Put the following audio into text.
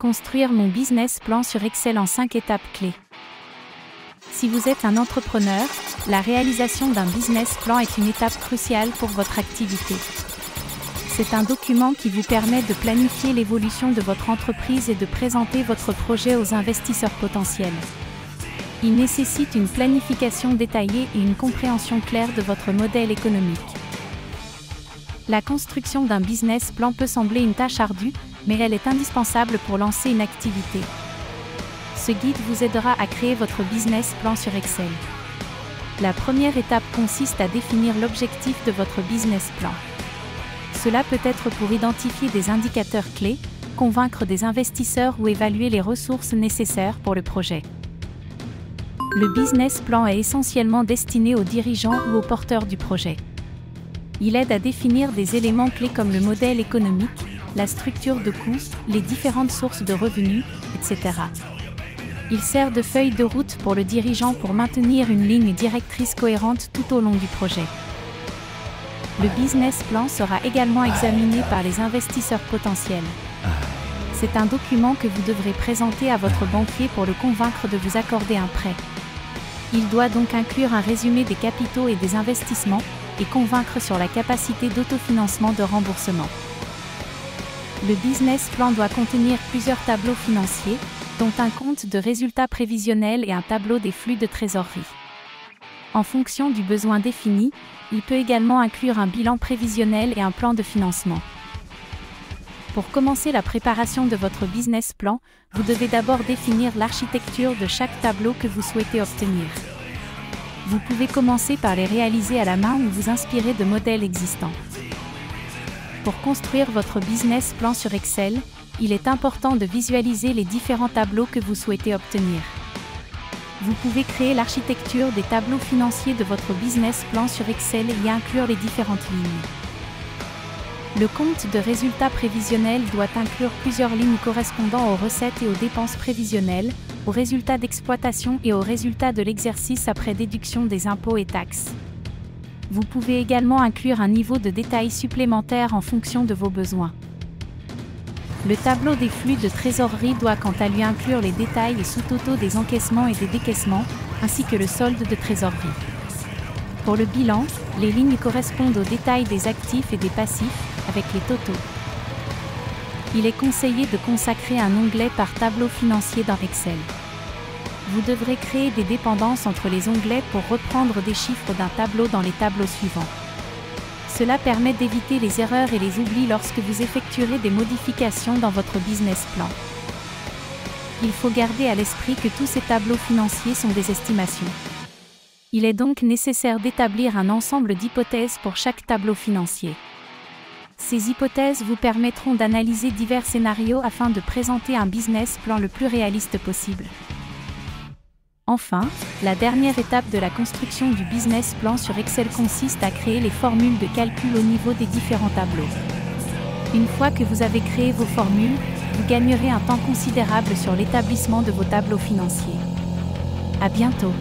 Construire mon business plan sur Excel en 5 étapes clés. Si vous êtes un entrepreneur, la réalisation d'un business plan est une étape cruciale pour votre activité. C'est un document qui vous permet de planifier l'évolution de votre entreprise et de présenter votre projet aux investisseurs potentiels. Il nécessite une planification détaillée et une compréhension claire de votre modèle économique. La construction d'un business plan peut sembler une tâche ardue, mais elle est indispensable pour lancer une activité. Ce guide vous aidera à créer votre business plan sur Excel. La première étape consiste à définir l'objectif de votre business plan. Cela peut être pour identifier des indicateurs clés, convaincre des investisseurs ou évaluer les ressources nécessaires pour le projet. Le business plan est essentiellement destiné aux dirigeants ou aux porteurs du projet. Il aide à définir des éléments clés comme le modèle économique, la structure de coûts, les différentes sources de revenus, etc. Il sert de feuille de route pour le dirigeant pour maintenir une ligne directrice cohérente tout au long du projet. Le business plan sera également examiné par les investisseurs potentiels. C'est un document que vous devrez présenter à votre banquier pour le convaincre de vous accorder un prêt. Il doit donc inclure un résumé des capitaux et des investissements, et convaincre sur la capacité d'autofinancement de remboursement. Le business plan doit contenir plusieurs tableaux financiers, dont un compte de résultats prévisionnels et un tableau des flux de trésorerie. En fonction du besoin défini, il peut également inclure un bilan prévisionnel et un plan de financement. Pour commencer la préparation de votre business plan, vous devez d'abord définir l'architecture de chaque tableau que vous souhaitez obtenir. Vous pouvez commencer par les réaliser à la main ou vous inspirer de modèles existants. Pour construire votre business plan sur Excel, il est important de visualiser les différents tableaux que vous souhaitez obtenir. Vous pouvez créer l'architecture des tableaux financiers de votre business plan sur Excel et y inclure les différentes lignes. Le compte de résultats prévisionnels doit inclure plusieurs lignes correspondant aux recettes et aux dépenses prévisionnelles, aux résultats d'exploitation et aux résultats de l'exercice après déduction des impôts et taxes. Vous pouvez également inclure un niveau de détail supplémentaire en fonction de vos besoins. Le tableau des flux de trésorerie doit quant à lui inclure les détails et sous-totaux des encaissements et des décaissements, ainsi que le solde de trésorerie. Pour le bilan, les lignes correspondent aux détails des actifs et des passifs, avec les totaux. Il est conseillé de consacrer un onglet par tableau financier dans Excel. Vous devrez créer des dépendances entre les onglets pour reprendre des chiffres d'un tableau dans les tableaux suivants. Cela permet d'éviter les erreurs et les oublis lorsque vous effectuerez des modifications dans votre business plan. Il faut garder à l'esprit que tous ces tableaux financiers sont des estimations. Il est donc nécessaire d'établir un ensemble d'hypothèses pour chaque tableau financier. Ces hypothèses vous permettront d'analyser divers scénarios afin de présenter un business plan le plus réaliste possible. Enfin, la dernière étape de la construction du business plan sur Excel consiste à créer les formules de calcul au niveau des différents tableaux. Une fois que vous avez créé vos formules, vous gagnerez un temps considérable sur l'établissement de vos tableaux financiers. À bientôt!